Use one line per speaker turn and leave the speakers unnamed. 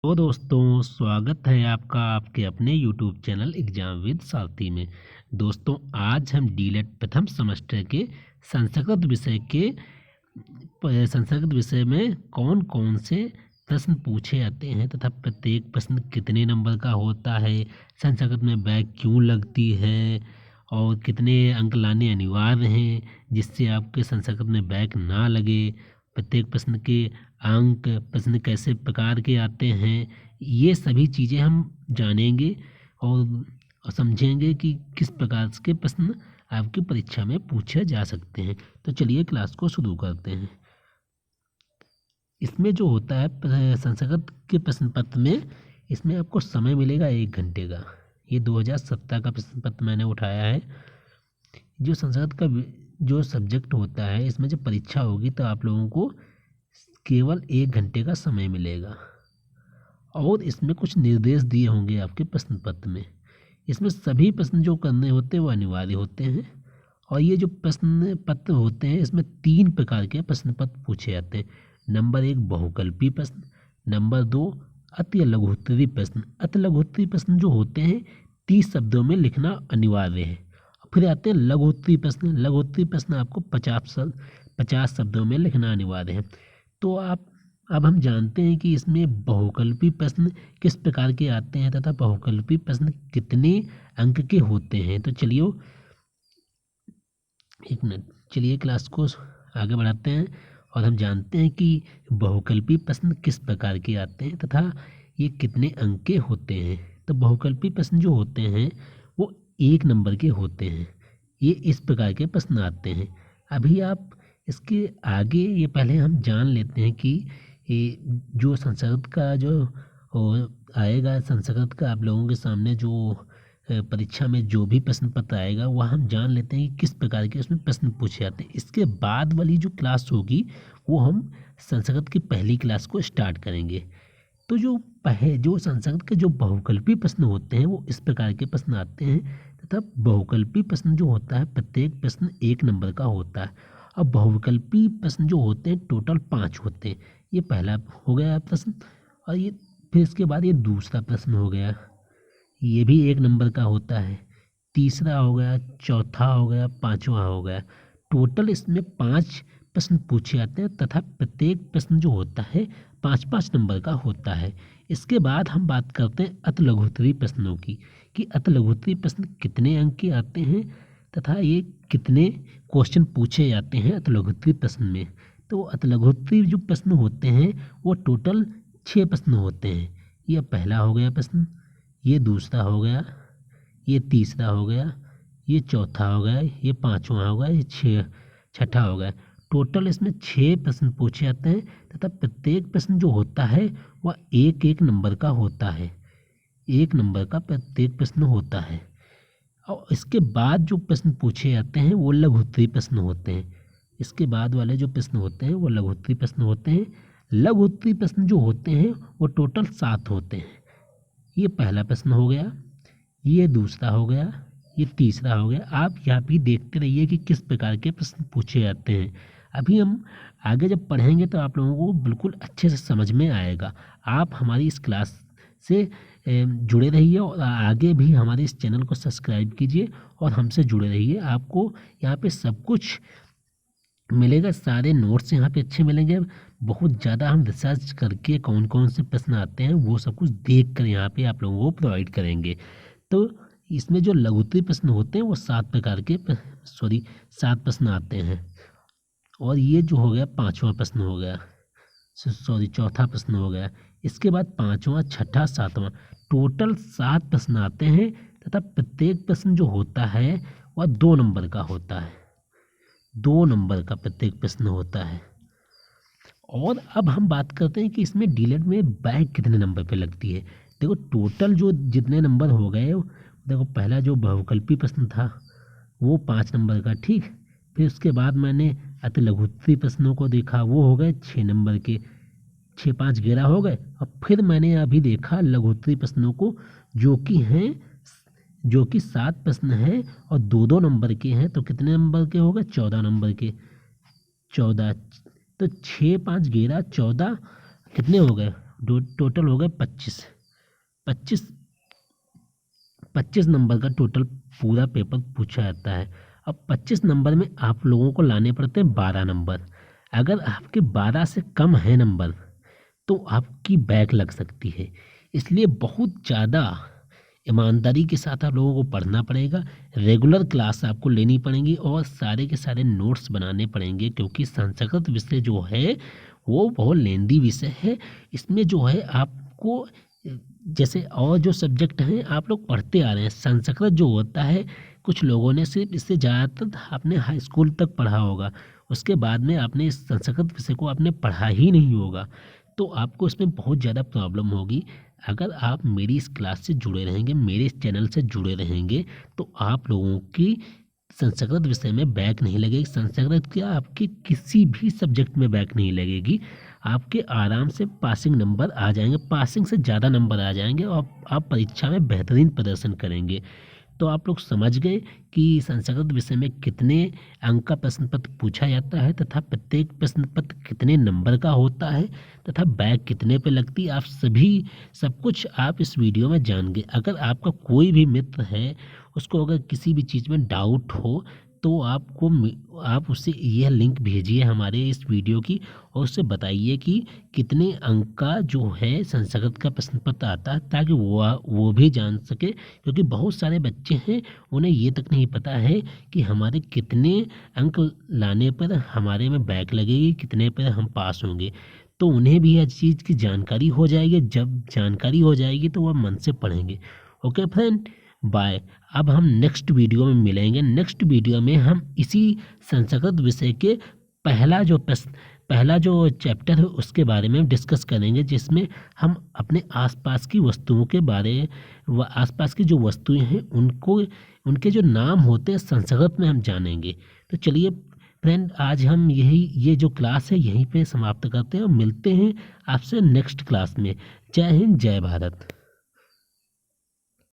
तो दोस्तों, स्वागत है आपका आपके अपने यूट्यूब चैनल एग्जाम विद सारथी में। दोस्तों, आज हम डीलेट प्रथम सेमेस्टर के संस्कृत विषय में कौन कौन से प्रश्न पूछे जाते हैं तथा प्रत्येक प्रश्न कितने नंबर का होता है, संस्कृत में बैक क्यों लगती है और कितने अंक लाने अनिवार्य हैं जिससे आपके संस्कृत में बैक ना लगे, प्रत्येक प्रश्न के अंक, प्रश्न कैसे प्रकार के आते हैं, ये सभी चीज़ें हम जानेंगे और समझेंगे कि किस प्रकार के प्रश्न आपकी परीक्षा में पूछे जा सकते हैं। तो चलिए क्लास को शुरू करते हैं। इसमें जो होता है संस्कृत के प्रश्न पत्र में, इसमें आपको समय मिलेगा 1 घंटे का। ये 2017 का प्रश्न पत्र मैंने उठाया है। जो संस्कृत का जो सब्जेक्ट होता है, इसमें जब परीक्षा होगी तो आप लोगों को केवल 1 घंटे का समय मिलेगा और इसमें कुछ निर्देश दिए होंगे आपके प्रश्न पत्र में। इसमें सभी प्रश्न जो करने होते हैं वो अनिवार्य होते हैं और ये जो प्रश्न पत्र होते हैं इसमें 3 प्रकार के प्रश्न पत्र पूछे जाते हैं। नंबर 1 बहुकल्पी प्रश्न, नंबर 2 अति लघुत्तरी प्रश्न। अति लघुत्तरी प्रश्न जो होते हैं 30 शब्दों में लिखना अनिवार्य है। फिर आते हैं लघुत्तरी प्रश्न। लघुत्तरी प्रश्न आपको 50 शब्दों में लिखना अनिवार्य है। तो अब हम जानते हैं कि इसमें बहुकल्पी प्रश्न किस प्रकार के आते हैं तथा बहुकल्पी प्रश्न कितने अंक के होते हैं। तो चलिए एक मिनट, चलिए क्लास को आगे बढ़ाते हैं और हम जानते हैं कि बहुकल्पी प्रश्न किस प्रकार के आते हैं तथा ये कितने अंक के होते हैं। तो बहुकल्पी प्रश्न जो होते हैं वो 1 नंबर के होते हैं। ये इस प्रकार के प्रश्न आते हैं। अभी आप इसके आगे ये पहले हम जान लेते हैं कि ये जो संस्कृत का जो आएगा, संस्कृत का आप लोगों के सामने जो परीक्षा में जो भी प्रश्न पत्र आएगा वह हम जान लेते हैं कि किस प्रकार के उसमें प्रश्न पूछे जाते हैं। इसके बाद वाली जो क्लास होगी वो हम संस्कृत की पहली क्लास को स्टार्ट करेंगे। तो जो संस्कृत के जो बहुकल्पी प्रश्न होते हैं वो इस प्रकार के प्रश्न आते हैं तथा बहुकल्पी प्रश्न जो होता है प्रत्येक प्रश्न 1 नंबर का होता है। अब बहुविकल्पी प्रश्न जो होते हैं टोटल 5 होते हैं। ये पहला हो गया प्रश्न और ये फिर इसके बाद ये दूसरा प्रश्न हो गया, ये भी 1 नंबर का होता है। तीसरा हो गया, चौथा हो गया, 5वां हो गया। टोटल इसमें 5 प्रश्न पूछे जाते हैं तथा प्रत्येक प्रश्न जो होता है 5-5 नंबर का होता है। इसके बाद हम बात करते हैं अति लघुत्तरी प्रश्नों की कि अति लघुत्तरी प्रश्न कितने अंक के आते हैं तथा ये कितने क्वेश्चन पूछे जाते हैं अति लघुत्तरी प्रश्न में। तो अति लघुत्तरी जो प्रश्न होते हैं वो टोटल 6 प्रश्न होते हैं। ये पहला हो गया प्रश्न, ये दूसरा हो गया, ये तीसरा हो गया, ये चौथा हो गया, ये 5वां हो गया, ये छठा हो गया। टोटल इसमें 6 प्रश्न पूछे जाते हैं तथा प्रत्येक प्रश्न जो होता है वह 1-1 नंबर का होता है। 1 नंबर का प्रत्येक प्रश्न होता है और इसके बाद जो प्रश्न पूछे जाते हैं वो लघुत्तरी प्रश्न होते हैं। इसके बाद वाले जो प्रश्न होते हैं वो लघुत्तरी प्रश्न होते हैं। लघुत्तरी प्रश्न जो होते हैं वो टोटल 7 होते हैं। ये पहला प्रश्न हो गया, ये दूसरा हो गया, ये तीसरा हो गया। आप यहाँ भी देखते रहिए कि किस प्रकार के प्रश्न पूछे जाते हैं। अभी हम आगे जब पढ़ेंगे तो आप लोगों को बिल्कुल अच्छे से समझ में आएगा। आप हमारी इस क्लास से जुड़े रहिए और आगे भी हमारे इस चैनल को सब्सक्राइब कीजिए और हमसे जुड़े रहिए। आपको यहाँ पे सब कुछ मिलेगा, सारे नोट्स यहाँ पे अच्छे मिलेंगे। बहुत ज़्यादा हम रिसर्च करके कौन कौन से प्रश्न आते हैं वो सब कुछ देख कर यहाँ पे आप लोगों को प्रोवाइड करेंगे। तो इसमें जो लघुत्तरी प्रश्न होते हैं वो 7 प्रश्न आते हैं और ये जो हो गया 5वां प्रश्न हो गया, चौथा प्रश्न हो गया। इसके बाद 5वां, छठा, 7वां, टोटल 7 प्रश्न आते हैं तथा प्रत्येक प्रश्न जो होता है वह 2 नंबर का होता है। 2 नंबर का प्रत्येक प्रश्न होता है। और अब हम बात करते हैं कि इसमें डीलेट में बैक कितने नंबर पे लगती है। देखो टोटल जो जितने नंबर हो गए, देखो पहला जो बहुविकल्पी प्रश्न था वो 5 नंबर का, ठीक। फिर उसके बाद मैंने अति लघुत्तरी प्रश्नों को देखा, वो हो गए 6 नंबर के, 6-5 11 हो गए। और फिर मैंने अभी देखा लघुत्तरी प्रश्नों को जो कि 7 प्रश्न हैं और 2-2 नंबर के हैं। तो कितने नंबर के हो गए? 14 नंबर के, 14। तो 6-5 11 14 कितने हो गए? टोटल हो गए 25 25 25 नंबर का टोटल पूरा पेपर पूछा जाता है। अब 25 नंबर में आप लोगों को लाने पड़ते हैं 12 नंबर। अगर आपके 12 से कम है नंबर तो आपकी बैक लग सकती है। इसलिए बहुत ज़्यादा ईमानदारी के साथ आप लोगों को पढ़ना पड़ेगा। रेगुलर क्लास आपको लेनी पड़ेंगी और सारे के सारे नोट्स बनाने पड़ेंगे, क्योंकि संस्कृत विषय जो है वो बहुत लेंदी विषय है। इसमें जो है आपको जैसे और जो सब्जेक्ट हैं आप लोग पढ़ते आ रहे हैं, संस्कृत जो होता है कुछ लोगों ने सिर्फ इससे ज़्यादातर आपने हाई स्कूल तक पढ़ा होगा, उसके बाद में आपने इस संस्कृत विषय को आपने पढ़ा ही नहीं होगा, तो आपको इसमें बहुत ज़्यादा प्रॉब्लम होगी। अगर आप मेरी इस क्लास से जुड़े रहेंगे, मेरे इस चैनल से जुड़े रहेंगे, तो आप लोगों की संस्कृत विषय में बैक नहीं लगेगी। संस्कृत क्या आपके किसी भी सब्जेक्ट में बैक नहीं लगेगी। आपके आराम से पासिंग नंबर आ जाएंगे, पासिंग से ज़्यादा नंबर आ जाएंगे और आप परीक्षा में बेहतरीन प्रदर्शन करेंगे। तो आप लोग समझ गए कि संस्कृत विषय में कितने अंक का प्रश्न पत्र पूछा जाता है तथा प्रत्येक प्रश्न पत्र कितने नंबर का होता है तथा बैक कितने पे लगती है। आप सभी सब कुछ आप इस वीडियो में जान गए। अगर आपका कोई भी मित्र है, उसको अगर किसी भी चीज़ में डाउट हो तो आप उससे यह लिंक भेजिए हमारे इस वीडियो की और उससे बताइए कि कितने अंक का जो है संस्कृत का प्रश्न पत्र आता है, ताकि वो भी जान सके। क्योंकि बहुत सारे बच्चे हैं उन्हें ये तक नहीं पता है कि हमारे कितने अंक लाने पर हमारे में बैक लगेगी, कितने पर हम पास होंगे। तो उन्हें भी हर चीज़ की जानकारी हो जाएगी। जब जानकारी हो जाएगी तो वह मन से पढ़ेंगे। Okay friend, bye. अब हम नेक्स्ट वीडियो में मिलेंगे। नेक्स्ट वीडियो में हम इसी संस्कृत विषय के पहला जो चैप्टर है उसके बारे में डिस्कस करेंगे, जिसमें हम अपने आसपास की वस्तुओं के बारे आसपास की जो वस्तुएं हैं उनके जो नाम होते हैं संस्कृत में हम जानेंगे। तो चलिए फ्रेंड, आज हम ये जो क्लास है यहीं पे समाप्त करते हैं और मिलते हैं आपसे नेक्स्ट क्लास में। जय हिंद, जय भारत।